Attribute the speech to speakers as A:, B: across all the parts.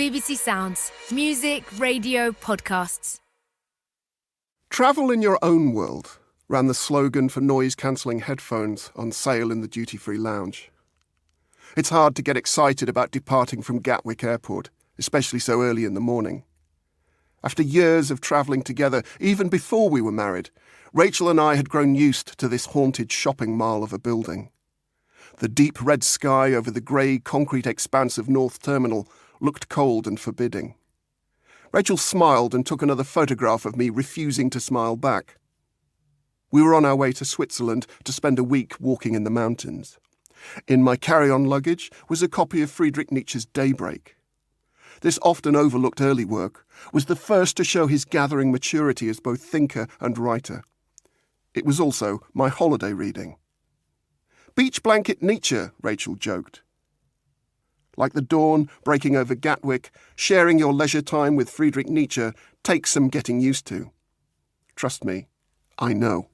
A: BBC Sounds. Music, radio, podcasts.
B: Travel in your own world, ran the slogan for noise-cancelling headphones on sale in the duty-free lounge. It's hard to get excited about departing from Gatwick Airport, especially so early in the morning. After years of travelling together, even before we were married, Rachel and I had grown used to this haunted shopping mall of a building. The deep red sky over the grey concrete expanse of North Terminal looked cold and forbidding. Rachel smiled and took another photograph of me refusing to smile back. We were on our way to Switzerland to spend a week walking in the mountains. In my carry-on luggage was a copy of Friedrich Nietzsche's Daybreak. This often overlooked early work was the first to show his gathering maturity as both thinker and writer. It was also my holiday reading. Beach blanket Nietzsche, Rachel joked. Like the dawn breaking over Gatwick, sharing your leisure time with Friedrich Nietzsche takes some getting used to. Trust me, I know.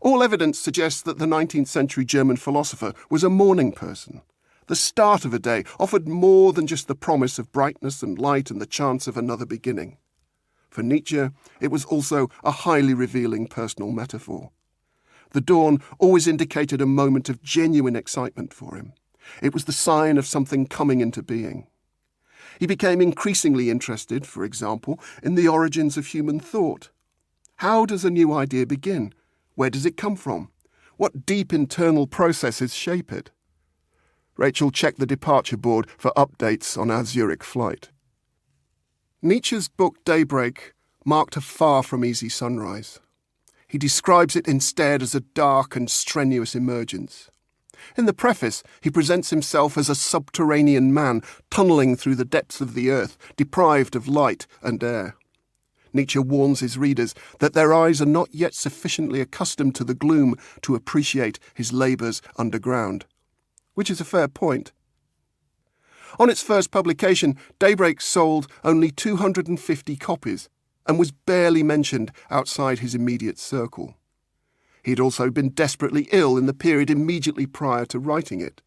B: All evidence suggests that the 19th century German philosopher was a morning person. The start of a day offered more than just the promise of brightness and light and the chance of another beginning. For Nietzsche, it was also a highly revealing personal metaphor. The dawn always indicated a moment of genuine excitement for him. It was the sign of something coming into being. He became increasingly interested, for example, in the origins of human thought. How does a new idea begin? Where does it come from? What deep internal processes shape it? Rachel checked the departure board for updates on our Zurich flight. Nietzsche's book Daybreak marked a far from easy sunrise. He describes it instead as a dark and strenuous emergence. In the preface, he presents himself as a subterranean man tunnelling through the depths of the earth, deprived of light and air. Nietzsche warns his readers that their eyes are not yet sufficiently accustomed to the gloom to appreciate his labours underground. Which is a fair point. On its first publication, Daybreak sold only 250 copies and was barely mentioned outside his immediate circle. He'd also been desperately ill in the period immediately prior to writing it.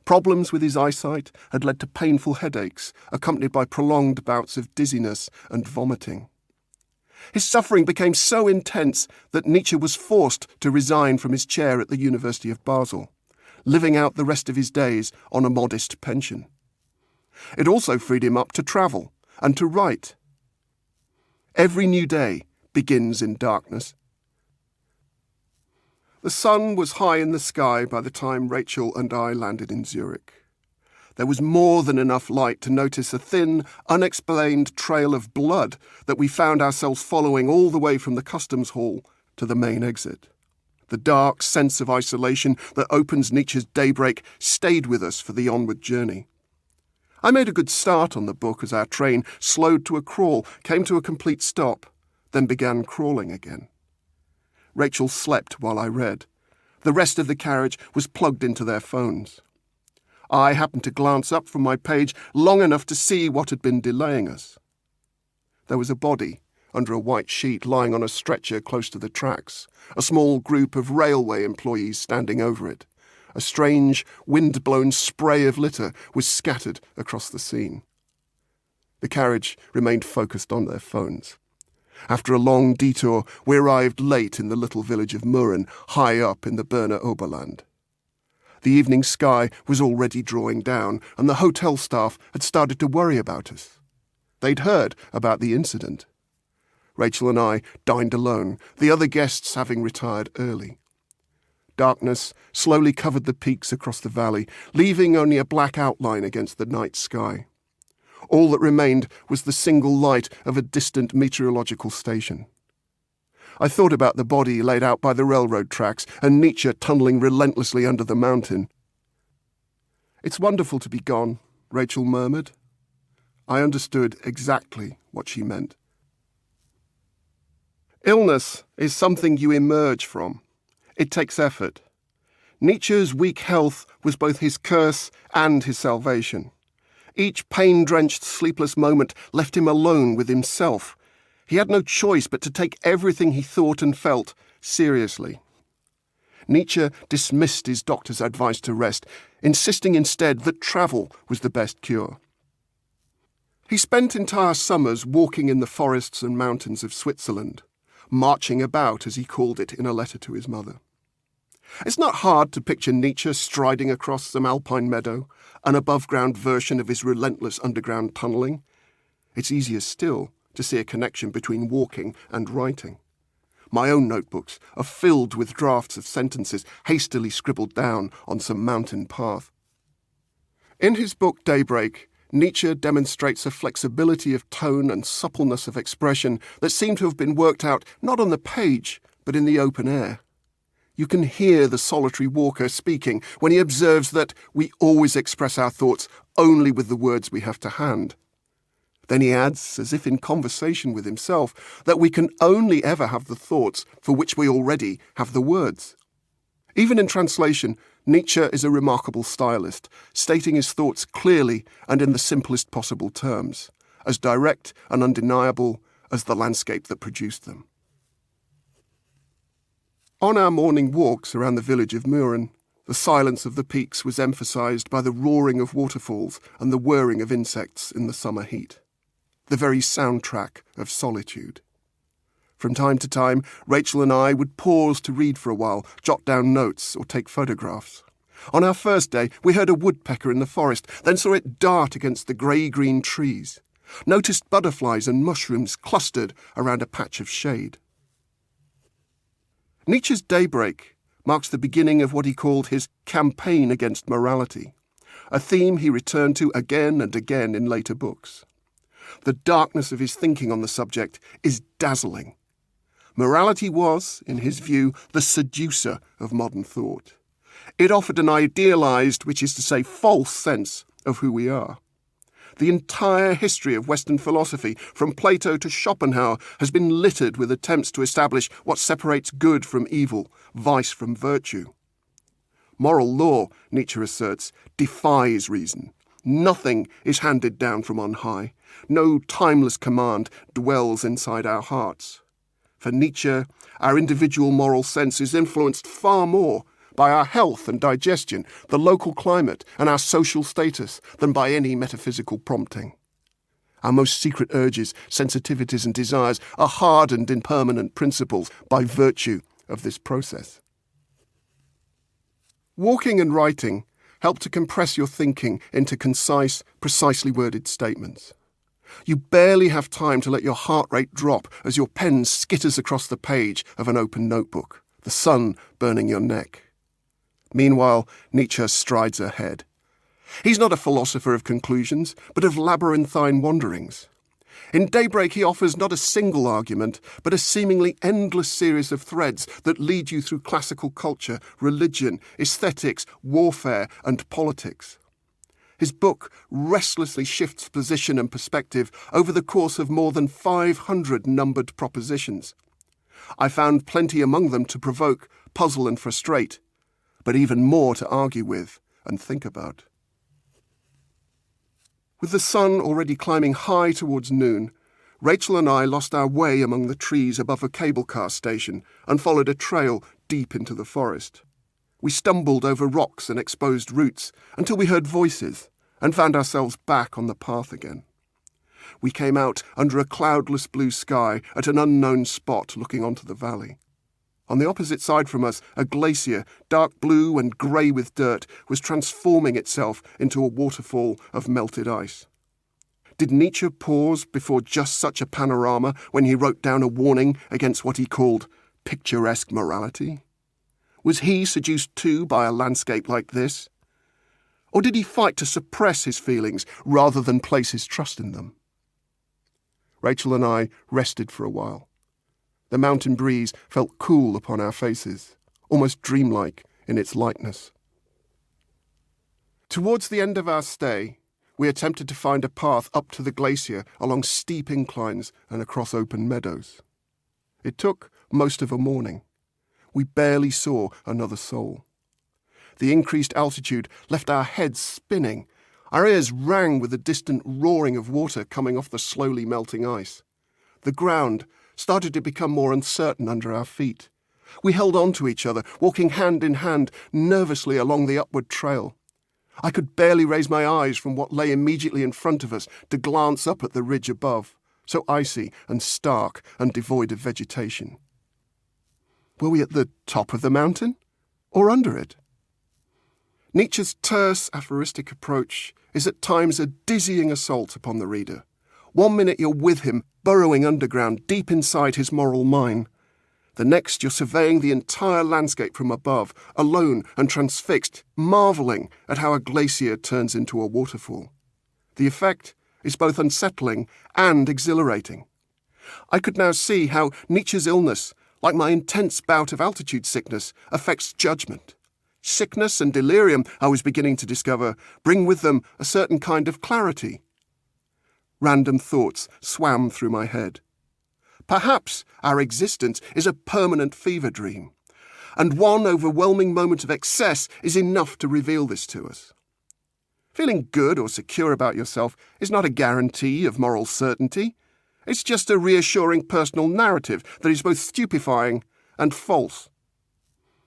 B: Problems with his eyesight had led to painful headaches, accompanied by prolonged bouts of dizziness and vomiting. His suffering became so intense that Nietzsche was forced to resign from his chair at the University of Basel, living out the rest of his days on a modest pension. It also freed him up to travel and to write. Every new day begins in darkness. The sun was high in the sky by the time Rachel and I landed in Zurich. There was more than enough light to notice a thin, unexplained trail of blood that we found ourselves following all the way from the customs hall to the main exit. The dark sense of isolation that opens Nietzsche's Daybreak stayed with us for the onward journey. I made a good start on the book as our train slowed to a crawl, came to a complete stop, then began crawling again. Rachel slept while I read. The rest of the carriage was plugged into their phones. I happened to glance up from my page long enough to see what had been delaying us. There was a body under a white sheet lying on a stretcher close to the tracks, a small group of railway employees standing over it. A strange, wind-blown spray of litter was scattered across the scene. The carriage remained focused on their phones. After a long detour, we arrived late in the little village of Murren, high up in the Berner Oberland. The evening sky was already drawing down, and the hotel staff had started to worry about us. They'd heard about the incident. Rachel and I dined alone, the other guests having retired early. Darkness slowly covered the peaks across the valley, leaving only a black outline against the night sky. All that remained was the single light of a distant meteorological station. I thought about the body laid out by the railroad tracks and Nietzsche tunnelling relentlessly under the mountain. "It's wonderful to be gone," Rachel murmured. I understood exactly what she meant. Illness is something you emerge from. It takes effort. Nietzsche's weak health was both his curse and his salvation. Each pain-drenched, sleepless moment left him alone with himself. He had no choice but to take everything he thought and felt seriously. Nietzsche dismissed his doctor's advice to rest, insisting instead that travel was the best cure. He spent entire summers walking in the forests and mountains of Switzerland, marching about, as he called it in a letter to his mother. It's not hard to picture Nietzsche striding across some alpine meadow, an above-ground version of his relentless underground tunnelling. It's easier still to see a connection between walking and writing. My own notebooks are filled with drafts of sentences hastily scribbled down on some mountain path. In his book Daybreak, Nietzsche demonstrates a flexibility of tone and suppleness of expression that seem to have been worked out not on the page, but in the open air. You can hear the solitary walker speaking when he observes that we always express our thoughts only with the words we have to hand. Then he adds, as if in conversation with himself, that we can only ever have the thoughts for which we already have the words. Even in translation, Nietzsche is a remarkable stylist, stating his thoughts clearly and in the simplest possible terms, as direct and undeniable as the landscape that produced them. On our morning walks around the village of Mürren, the silence of the peaks was emphasised by the roaring of waterfalls and the whirring of insects in the summer heat, the very soundtrack of solitude. From time to time, Rachel and I would pause to read for a while, jot down notes or take photographs. On our first day, we heard a woodpecker in the forest, then saw it dart against the grey-green trees, noticed butterflies and mushrooms clustered around a patch of shade. Nietzsche's Daybreak marks the beginning of what he called his campaign against morality, a theme he returned to again and again in later books. The darkness of his thinking on the subject is dazzling. Morality was, in his view, the seducer of modern thought. It offered an idealised, which is to say false, sense of who we are. The entire history of Western philosophy, from Plato to Schopenhauer, has been littered with attempts to establish what separates good from evil, vice from virtue. Moral law, Nietzsche asserts, defies reason. Nothing is handed down from on high. No timeless command dwells inside our hearts. For Nietzsche, our individual moral sense is influenced far more by our health and digestion, the local climate, and our social status than by any metaphysical prompting. Our most secret urges, sensitivities, and desires are hardened in permanent principles by virtue of this process. Walking and writing help to compress your thinking into concise, precisely worded statements. You barely have time to let your heart rate drop as your pen skitters across the page of an open notebook, the sun burning your neck. Meanwhile, Nietzsche strides ahead. He's not a philosopher of conclusions, but of labyrinthine wanderings. In Daybreak, he offers not a single argument, but a seemingly endless series of threads that lead you through classical culture, religion, aesthetics, warfare, and politics. His book restlessly shifts position and perspective over the course of more than 500 numbered propositions. I found plenty among them to provoke, puzzle, and frustrate, but even more to argue with and think about. With the sun already climbing high towards noon, Rachel and I lost our way among the trees above a cable car station and followed a trail deep into the forest. We stumbled over rocks and exposed roots until we heard voices and found ourselves back on the path again. We came out under a cloudless blue sky at an unknown spot looking onto the valley. On the opposite side from us, a glacier, dark blue and grey with dirt, was transforming itself into a waterfall of melted ice. Did Nietzsche pause before just such a panorama when he wrote down a warning against what he called picturesque morality? Was he seduced too by a landscape like this? Or did he fight to suppress his feelings rather than place his trust in them? Rachel and I rested for a while. The mountain breeze felt cool upon our faces, almost dreamlike in its lightness. Towards the end of our stay, we attempted to find a path up to the glacier along steep inclines and across open meadows. It took most of a morning. We barely saw another soul. The increased altitude left our heads spinning. Our ears rang with the distant roaring of water coming off the slowly melting ice. The ground started to become more uncertain under our feet. We held on to each other, walking hand in hand nervously along the upward trail. I could barely raise my eyes from what lay immediately in front of us to glance up at the ridge above, so icy and stark and devoid of vegetation. Were we at the top of the mountain or under it? Nietzsche's terse aphoristic approach is at times a dizzying assault upon the reader. 1 minute you're with him, burrowing underground deep inside his moral mine. The next you're surveying the entire landscape from above, alone and transfixed, marvelling at how a glacier turns into a waterfall. The effect is both unsettling and exhilarating. I could now see how Nietzsche's illness, like my intense bout of altitude sickness, affects judgment. Sickness and delirium, I was beginning to discover, bring with them a certain kind of clarity. Random thoughts swam through my head. Perhaps our existence is a permanent fever dream, and one overwhelming moment of excess is enough to reveal this to us. Feeling good or secure about yourself is not a guarantee of moral certainty. It's just a reassuring personal narrative that is both stupefying and false.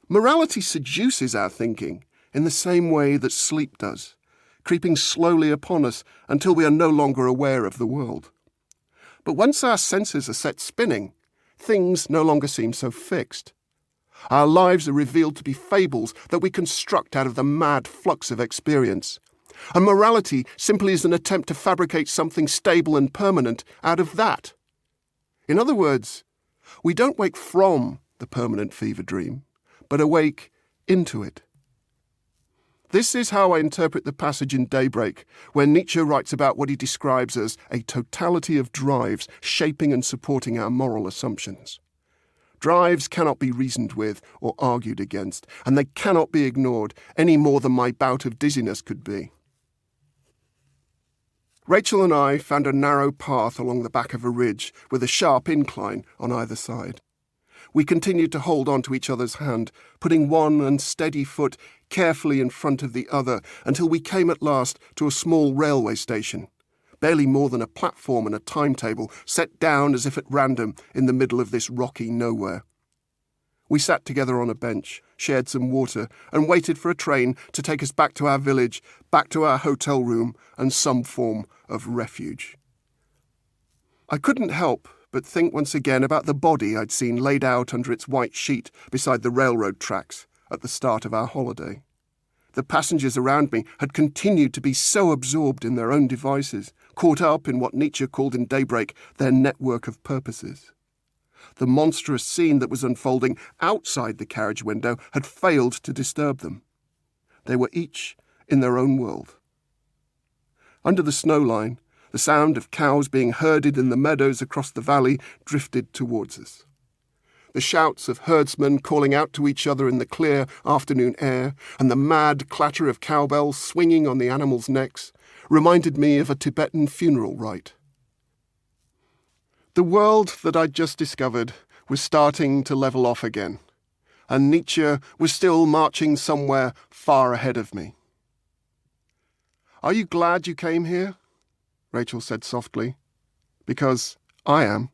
B: Morality seduces our thinking in the same way that sleep does, creeping slowly upon us until we are no longer aware of the world. But once our senses are set spinning, things no longer seem so fixed. Our lives are revealed to be fables that we construct out of the mad flux of experience. And morality simply is an attempt to fabricate something stable and permanent out of that. In other words, we don't wake from the permanent fever dream, but awake into it. This is how I interpret the passage in Daybreak, where Nietzsche writes about what he describes as a totality of drives shaping and supporting our moral assumptions. Drives cannot be reasoned with or argued against, and they cannot be ignored any more than my bout of dizziness could be. Rachel and I found a narrow path along the back of a ridge with a sharp incline on either side. We continued to hold on to each other's hand, putting one unsteady foot carefully in front of the other until we came at last to a small railway station, barely more than a platform and a timetable set down as if at random in the middle of this rocky nowhere. We sat together on a bench, shared some water, and waited for a train to take us back to our village, back to our hotel room, and some form of refuge. I couldn't help but think once again about the body I'd seen laid out under its white sheet beside the railroad tracks at the start of our holiday. The passengers around me had continued to be so absorbed in their own devices, caught up in what Nietzsche called in Daybreak their network of purposes. The monstrous scene that was unfolding outside the carriage window had failed to disturb them. They were each in their own world. Under the snow line, the sound of cows being herded in the meadows across the valley drifted towards us. The shouts of herdsmen calling out to each other in the clear afternoon air, and the mad clatter of cowbells swinging on the animals' necks, reminded me of a Tibetan funeral rite. The world that I'd just discovered was starting to level off again, and Nietzsche was still marching somewhere far ahead of me. "Are you glad you came here?" Rachel said softly. "Because I am."